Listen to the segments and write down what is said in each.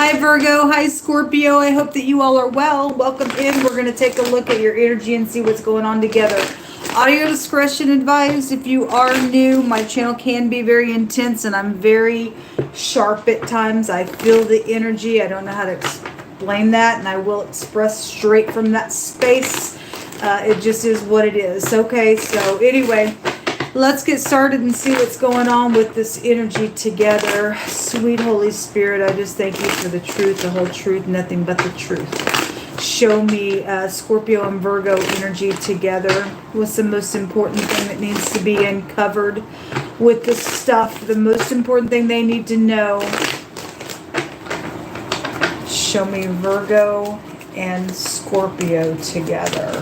Hi Virgo, hi Scorpio. I hope that you all are well. Welcome in. We're going to take a look at your energy and see what's going on together. Audio discretion advised. If you are new, my channel can be very intense and I'm very sharp at times. I feel the energy. I don't know how to explain that, and I will express straight from that space. It just is what it is. Okay, so anyway, let's get started and see what's going on with this energy together. Sweet Holy Spirit, I just thank you for the truth, the whole truth, nothing but the truth. Show me Scorpio and Virgo energy together. What's the most important thing that needs to be uncovered with this stuff? The most important thing they need to know. Show me Virgo and Scorpio together.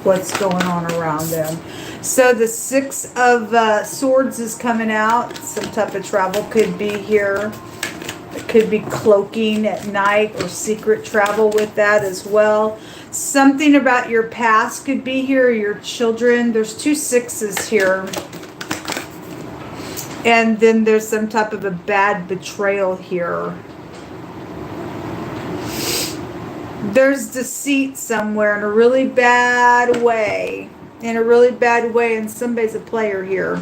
What's going on around them? So the Six of Swords is coming out. Some type of travel could be here. It could be cloaking at night or secret travel with that as well. Something about your past could be here, your children. There's two sixes here. And then there's some type of a bad betrayal here. There's deceit somewhere in a really bad way. And somebody's a player here.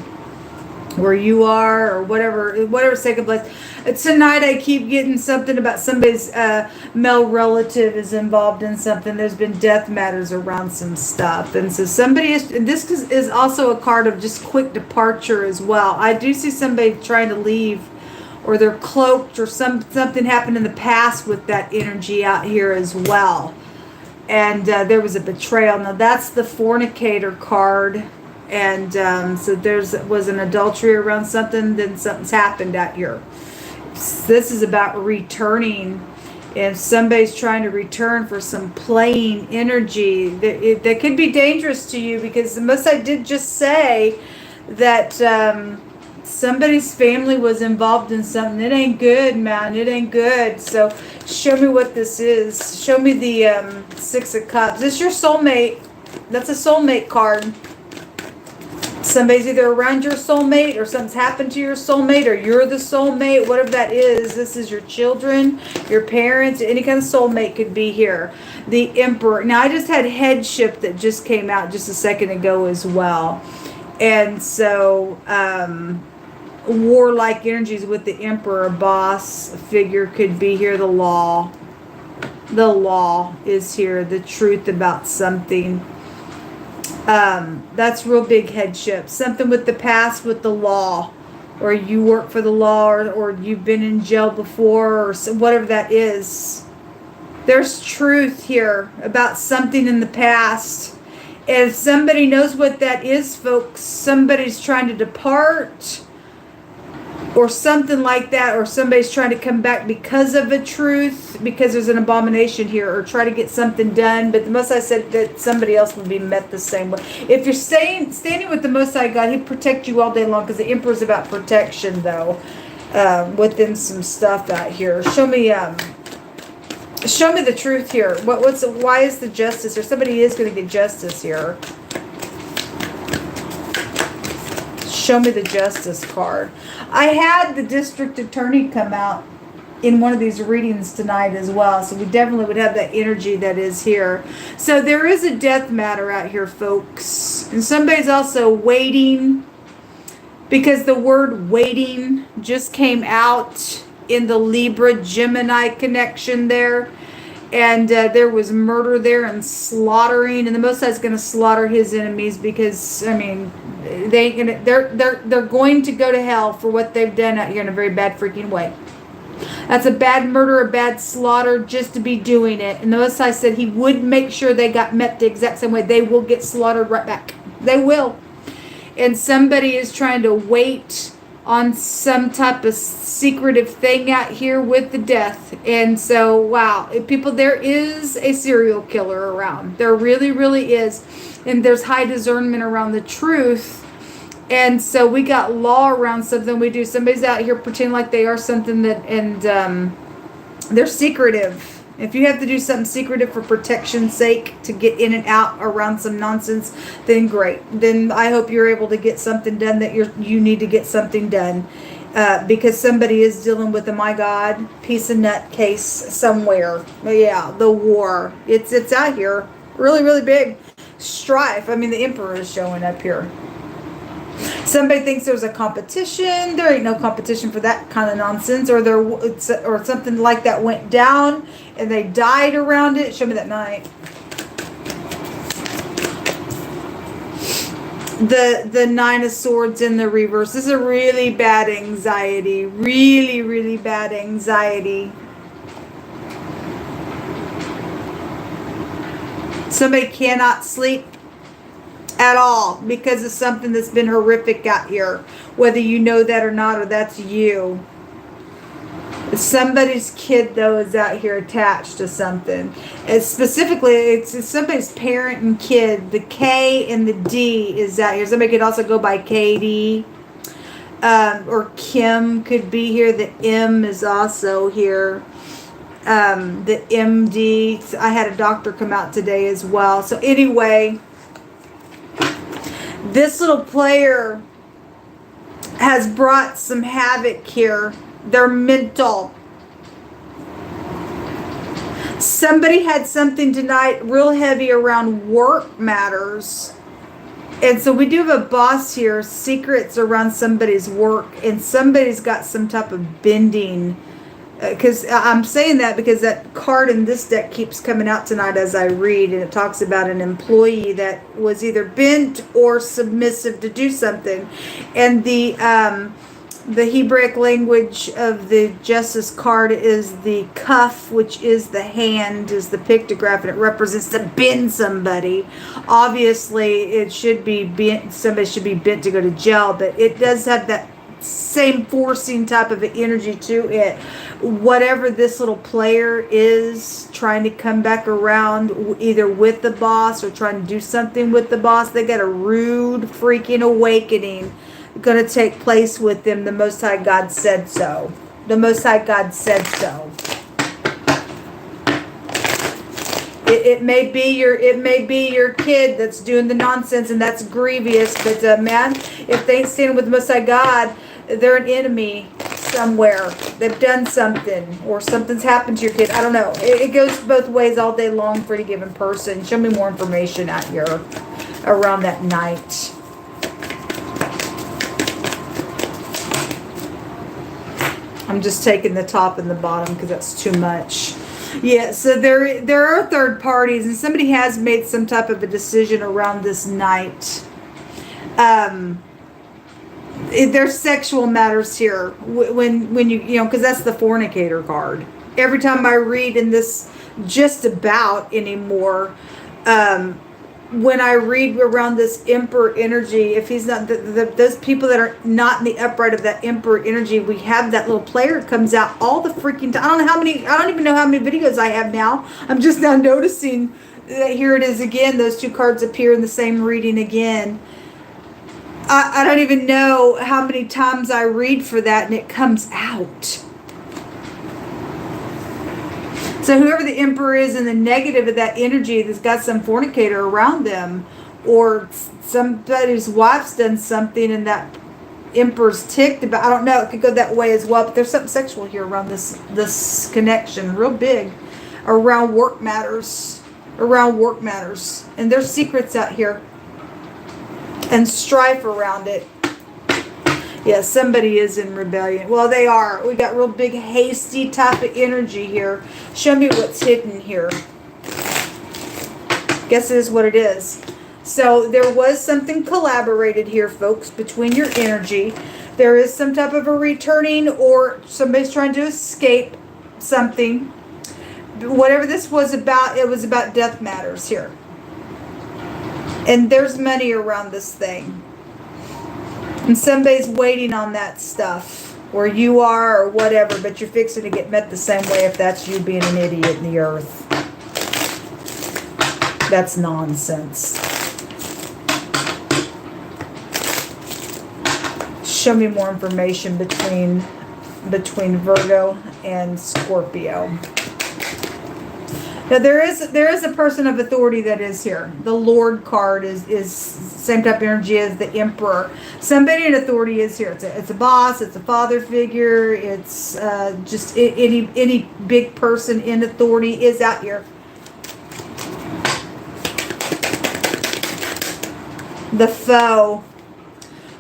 Where you are, or whatever's taking place. Tonight I keep getting something about somebody's male relative is involved in something. There's been death matters around some stuff. And so somebody is, and this is also a card of just quick departure as well. I do see somebody trying to leave, or they're cloaked, or something happened in the past with that energy out here as well. And there was a betrayal. Now that's the fornicator card. And so was an adultery around something, then something's happened out here. This is about returning. If somebody's trying to return for some playing energy, that could be dangerous to you, because the most I did just say that somebody's family was involved in something. It ain't good, man. It ain't good. So show me what this is. Show me the Six of Cups. This is your soulmate. That's a soulmate card. Somebody's either around your soulmate, or something's happened to your soulmate, or you're the soulmate, whatever that is. This is your children, your parents, any kind of soulmate could be here. The Emperor. Now, I just had headship that just came out just a second ago as well. And so, warlike energies with the Emperor, boss figure could be here. The law. The law is here. The truth about something. That's real big headship. Something with the past, with the law, or you work for the law, or you've been in jail before, or whatever that is. There's truth here about something in the past. And if somebody knows what that is, folks, somebody's trying to depart, or something like that, or somebody's trying to come back because of a truth, because there's an abomination here, or try to get something done. But the Most High said that somebody else would be met the same way. If you're standing with the Most High God, He'd protect you all day long, because the Emperor's about protection, though, within some stuff out here. Show me the truth here. Why is the justice, or somebody is going to get justice here? Show me the justice card. I had the district attorney come out in one of these readings tonight as well. So we definitely would have that energy that is here. So there is a death matter out here, folks. And somebody's also waiting, because the word waiting just came out in the Libra Gemini connection there. And there was murder there and slaughtering, and the Most High is going to slaughter His enemies, because I mean, they're going to go to hell for what they've done out here in a very bad freaking way. That's a bad murder, a bad slaughter, just to be doing it. And the Most High said He would make sure they got met the exact same way. They will get slaughtered right back. They will. And somebody is trying to wait on some type of secretive thing out here with the death. And so, wow, people, there is a serial killer around. There really, really is. And there's high discernment around the truth. And so we got law around something we do. Somebody's out here pretending like they are something that, and they're secretive. If you have to do something secretive for protection's sake to get in and out around some nonsense, then great. Then I hope you're able to get something done that you need to get something done. Because somebody is dealing with a my God piece of nut case somewhere. Yeah, the war. It's out here. Really, really big. Strife. I mean, the Emperor is showing up here. Somebody thinks there's a competition. There ain't no competition for that kind of nonsense. Or something like that went down and they died around it. Show me that knight. The Nine of Swords in the reverse. This is a really bad anxiety. Really, really bad anxiety. Somebody cannot sleep at all because of something that's been horrific out here. Whether you know that or not, or that's you. Somebody's kid, though, is out here attached to something. It's somebody's parent and kid. The K and the D is out here. Somebody could also go by KD. Or Kim could be here. The M is also here. The MD. I had a doctor come out today as well. So anyway, this little player has brought some havoc here. They're mental. Somebody had something tonight real heavy around work matters. And so we do have a boss here, secrets around somebody's work, and somebody's got some type of bending. Because I'm saying that because that card in this deck keeps coming out tonight as I read, and it talks about an employee that was either bent or submissive to do something. And the Hebraic language of the Justice card is the cuff, which is the hand, is the pictograph, and it represents to bend somebody. Obviously, it should be bent. Somebody should be bent to go to jail, but it does have that same forcing type of energy to it. Whatever this little player is trying to come back around, either with the boss or trying to do something with the boss, they got a rude freaking awakening going to take place with them. The Most High God said so. The Most High God said so. It may be your kid that's doing the nonsense, and that's grievous. But man, if they ain't standing with the Most High God, they're an enemy somewhere. They've done something, or something's happened to your kid. I don't know. It goes both ways all day long for any given person. Show me more information out here around that night. I'm just taking the top and the bottom because that's too much. Yeah, so there are third parties, and somebody has made some type of a decision around this night. There's sexual matters here when you know, because that's the fornicator card. Every time I read in this, just about anymore, when I read around this Emperor energy, if he's not those people that are not in the upright of that Emperor energy, we have that little player comes out all the freaking time. I don't even know how many videos I have now. I'm just now noticing that here it is again. Those two cards appear in the same reading again. I don't even know how many times I read for that and it comes out. So whoever the Emperor is in the negative of that energy that's got some fornicator around them, or somebody's wife's done something and that Emperor's ticked about, I don't know, it could go that way as well, but there's something sexual here around this connection, real big, around work matters, and there's secrets out here and strife around it. Yeah, somebody is in rebellion. Well, they are. We got real big, hasty type of energy here. Show me what's hidden here. Guess it is what it is. So there was something collaborated here, folks, between your energy. There is some type of a returning, or somebody's trying to escape something. Whatever this was about, it was about death matters here. And there's money around this thing. And somebody's waiting on that stuff, where you are or whatever, but you're fixing to get met the same way if that's you being an idiot in the earth. That's nonsense. Show me more information between Virgo and Scorpio. Now there is a person of authority that is here. The Lord card is same type of energy as the Emperor. Somebody in authority is here. It's a boss. It's a father figure. It's just any big person in authority is out here. The foe.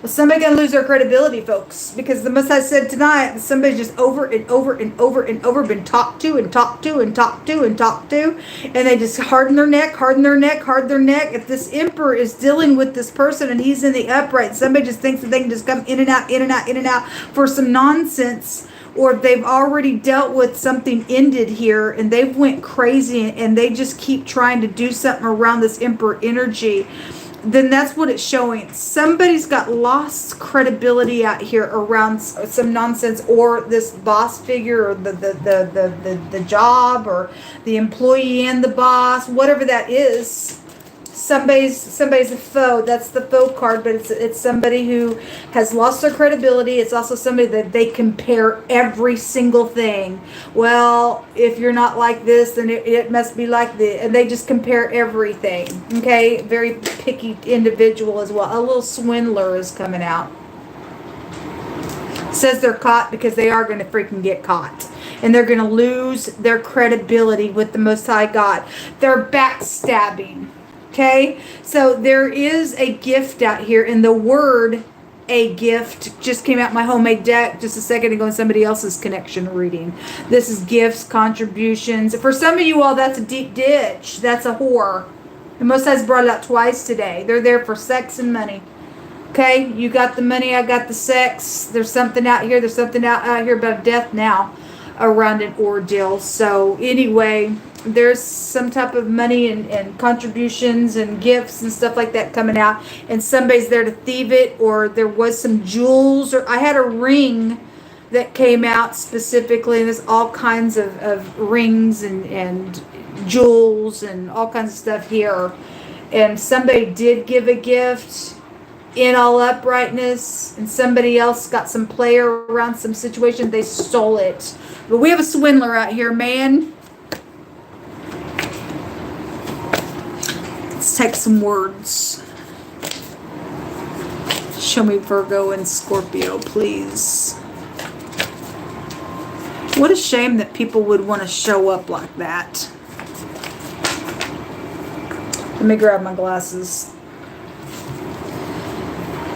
Well, somebody gonna lose their credibility, folks, because the Most High said tonight somebody's just over and over and over and over been talked to and talked to and talked to and talked to, and they just harden their neck, harden their neck, harden their neck. If this Emperor is dealing with this person and he's in the upright, somebody just thinks that they can just come in and out, in and out, in and out for some nonsense, or they've already dealt with something ended here and they've went crazy and they just keep trying to do something around this Emperor energy. Then that's what it's showing. Somebody's got lost credibility out here around some nonsense, or this boss figure, or the job, or the employee and the boss, whatever that is. Somebody's a foe. That's the foe card, but it's somebody who has lost their credibility. It's also somebody that they compare every single thing. Well, if you're not like this, then it must be like this. And they just compare everything. Okay? Very picky individual as well. A little swindler is coming out. Says they're caught because they are going to freaking get caught. And they're going to lose their credibility with the Most High God. They're backstabbing. Okay, so there is a gift out here, and the word "a gift" just came out my homemade deck just a second ago in somebody else's connection reading. This is gifts, contributions. For some of you all, that's a deep ditch. That's a whore. The Most High's brought it out twice today. They're there for sex and money. Okay, you got the money, I got the sex. There's something out here. There's something out here about death now around an ordeal. So anyway, there's some type of money and contributions and gifts and stuff like that coming out, and somebody's there to thieve it, or there was some jewels, or I had a ring that came out specifically, and there's all kinds of rings and jewels and all kinds of stuff here, and somebody did give a gift in all uprightness, and somebody else got some player around some situation, they stole it. But we have a swindler out here, man. Let's take some words. Show me Virgo and Scorpio, please. What a shame that people would want to show up like that. Let me grab my glasses.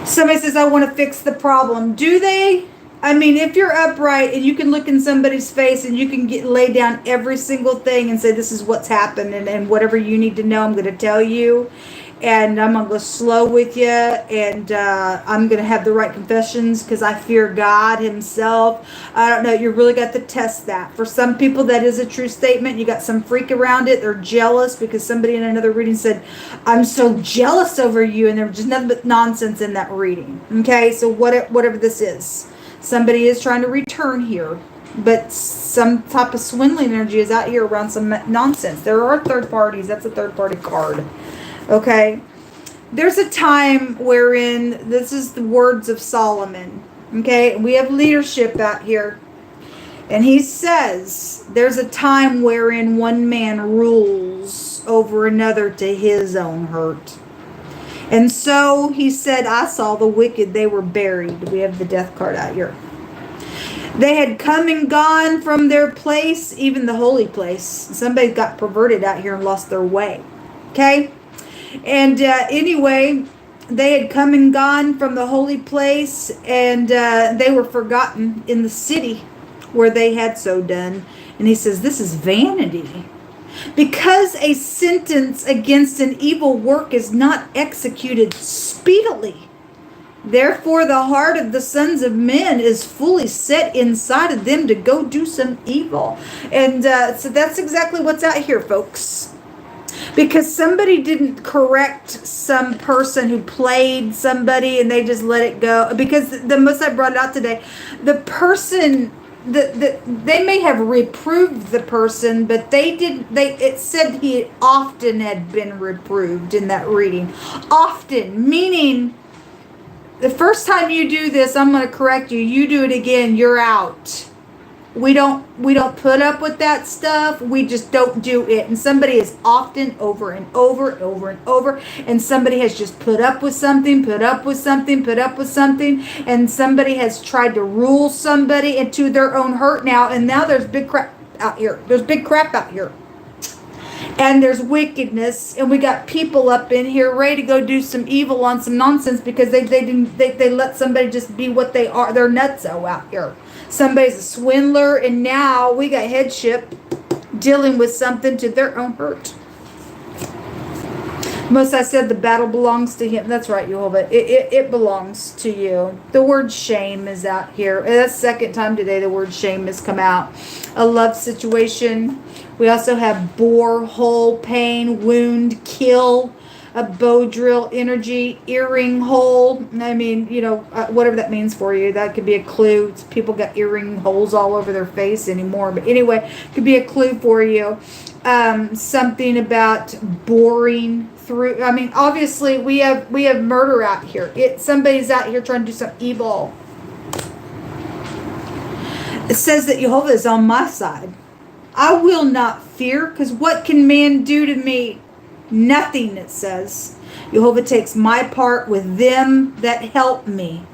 Somebody says, I want to fix the problem. Do they? I mean, if you're upright and you can look in somebody's face and you can lay down every single thing and say, this is what's happened, and whatever you need to know, I'm going to tell you. And I'm going to go slow with you. And I'm going to have the right confessions because I fear God himself. I don't know. You really got to test that. For some people, that is a true statement. You got some freak around it. They're jealous because somebody in another reading said, I'm so jealous over you. And there was just nothing but nonsense in that reading. Okay, so whatever this is. Somebody is trying to return here. But some type of swindling energy is out here around some nonsense. There are third parties. That's a third party card. Okay, there's a time wherein, this is the words of Solomon, okay, we have leadership out here, and he says, there's a time wherein one man rules over another to his own hurt. And so he said, I saw the wicked, they were buried. We have the death card out here. They had come and gone from their place, even the holy place. Somebody got perverted out here and lost their way, okay? And anyway, they had come and gone from the holy place, and they were forgotten in the city where they had so done. And he says, this is vanity. Because a sentence against an evil work is not executed speedily. Therefore, the heart of the sons of men is fully set inside of them to go do some evil. And so that's exactly what's out here, folks. Because somebody didn't correct some person who played somebody and they just let it go. Because the most I brought it out today, the person, they may have reproved the person, but it said he often had been reproved in that reading. Often, meaning the first time you do this, I'm going to correct you. You do it again, you're out. We don't put up with that stuff. We just don't do it. And somebody is often over and over and over and over. And somebody has just put up with something, put up with something, put up with something. And somebody has tried to rule somebody into their own hurt now. And now there's big crap out here. There's big crap out here. And there's wickedness, and we got people up in here ready to go do some evil on some nonsense because they let somebody just be what they are. They're nutso out here. Somebody's a swindler, and now we got headship dealing with something to their own hurt. Most I said the battle belongs to him. That's right, Jehovah. It belongs to you. The word shame is out here. That's the second time today the word shame has come out. A love situation. We also have bore, hole, pain, wound, kill, a bow drill, energy, earring hole. I mean, you know, whatever that means for you. That could be a clue. People got earring holes all over their face anymore. But anyway, could be a clue for you. Something about boring through. I mean, obviously we have murder out here. Somebody's out here trying to do some evil. It says that Jehovah is on my side. I will not fear, because what can man do to me? Nothing, it says. Jehovah takes my part with them that help me.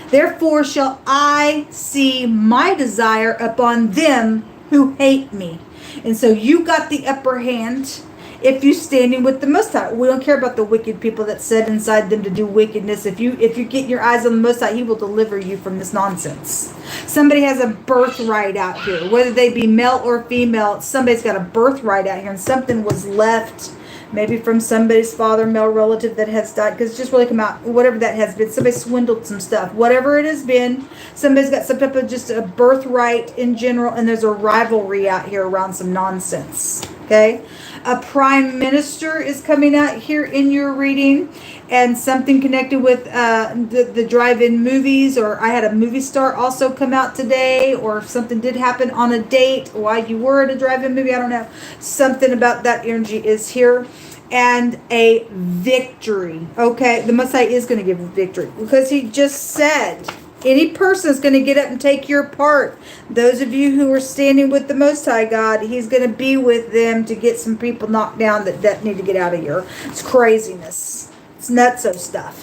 Therefore shall I see my desire upon them who hate me. And so you got the upper hand if you standing with the Most High. We don't care about the wicked people that set inside them to do wickedness. If you get your eyes on the Most High, He will deliver you from this nonsense. Somebody has a birthright out here, whether they be male or female. Somebody's got a birthright out here, and something was left, maybe from somebody's father, male relative that has died, because it's just really come out, whatever that has been. Somebody swindled some stuff. Whatever it has been, somebody's got some type of just a birthright in general, and there's a rivalry out here around some nonsense. Okay? A prime minister is coming out here in your reading, and something connected with the drive-in movies, or I had a movie star also come out today, or if something did happen on a date, why you were at a drive-in movie, I don't know. Something about that energy is here. And a victory. Okay, the Messiah is going to give a victory, because He just said any person is going to get up and take your part. Those of you who are standing with the Most High God, He's going to be with them to get some people knocked down that need to get out of here. It's craziness. It's nutso stuff.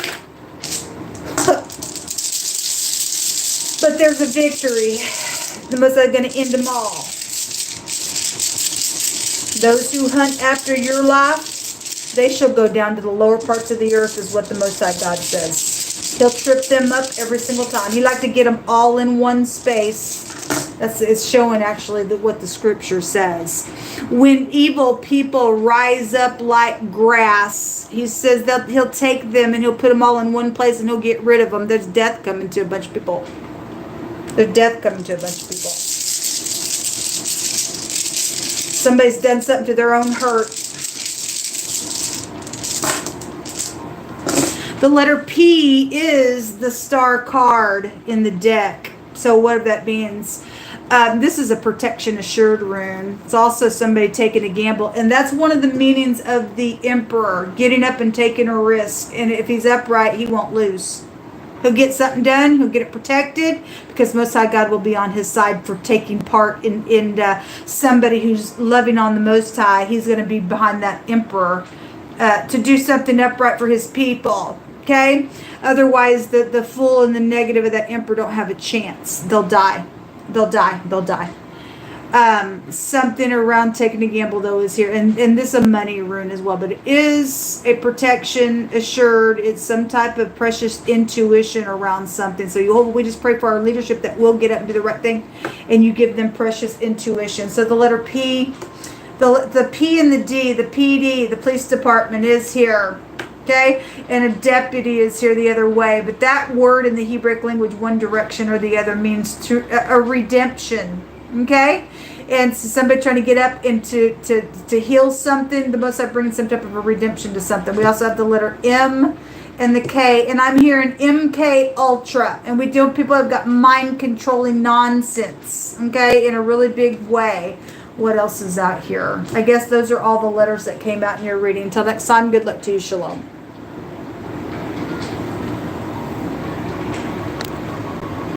But there's a victory. The Most High is going to end them all. Those who hunt after your life, they shall go down to the lower parts of the earth, is what the Most High God says. He'll trip them up every single time. He like to get them all in one space. It's showing actually what the scripture says. When evil people rise up like grass, He says that He'll take them and He'll put them all in one place and He'll get rid of them. There's death coming to a bunch of people. There's death coming to a bunch of people. Somebody's done something to their own hurt. The letter P is the star card in the deck. So what that means, this is a protection assured rune. It's also somebody taking a gamble. And that's one of the meanings of the emperor, getting up and taking a risk. And if he's upright, he won't lose. He'll get something done. He'll get it protected, because Most High God will be on his side for taking part in somebody who's loving on the Most High. He's going to be behind that emperor to do something upright for his people. Okay? Otherwise, the fool and the negative of that emperor don't have a chance. They'll die. They'll die. They'll die. Something around taking a gamble, though, is here. And this is a money rune as well. But it is a protection assured. It's some type of precious intuition around something. So we just pray for our leadership that we'll get up and do the right thing. And you give them precious intuition. So the letter P, the P and the D, the PD, the police department is here. Okay, and a deputy is here the other way. But that word in the Hebrew language, one direction or the other, means a redemption. Okay, and so somebody trying to get up and to heal something. The Most High bringing some type of a redemption to something. We also have the letter M and the K, and I'm hearing MK Ultra, and people have got mind controlling nonsense. Okay, in a really big way. What else is out here? I guess those are all the letters that came out in your reading. Until next time, good luck to you. Shalom.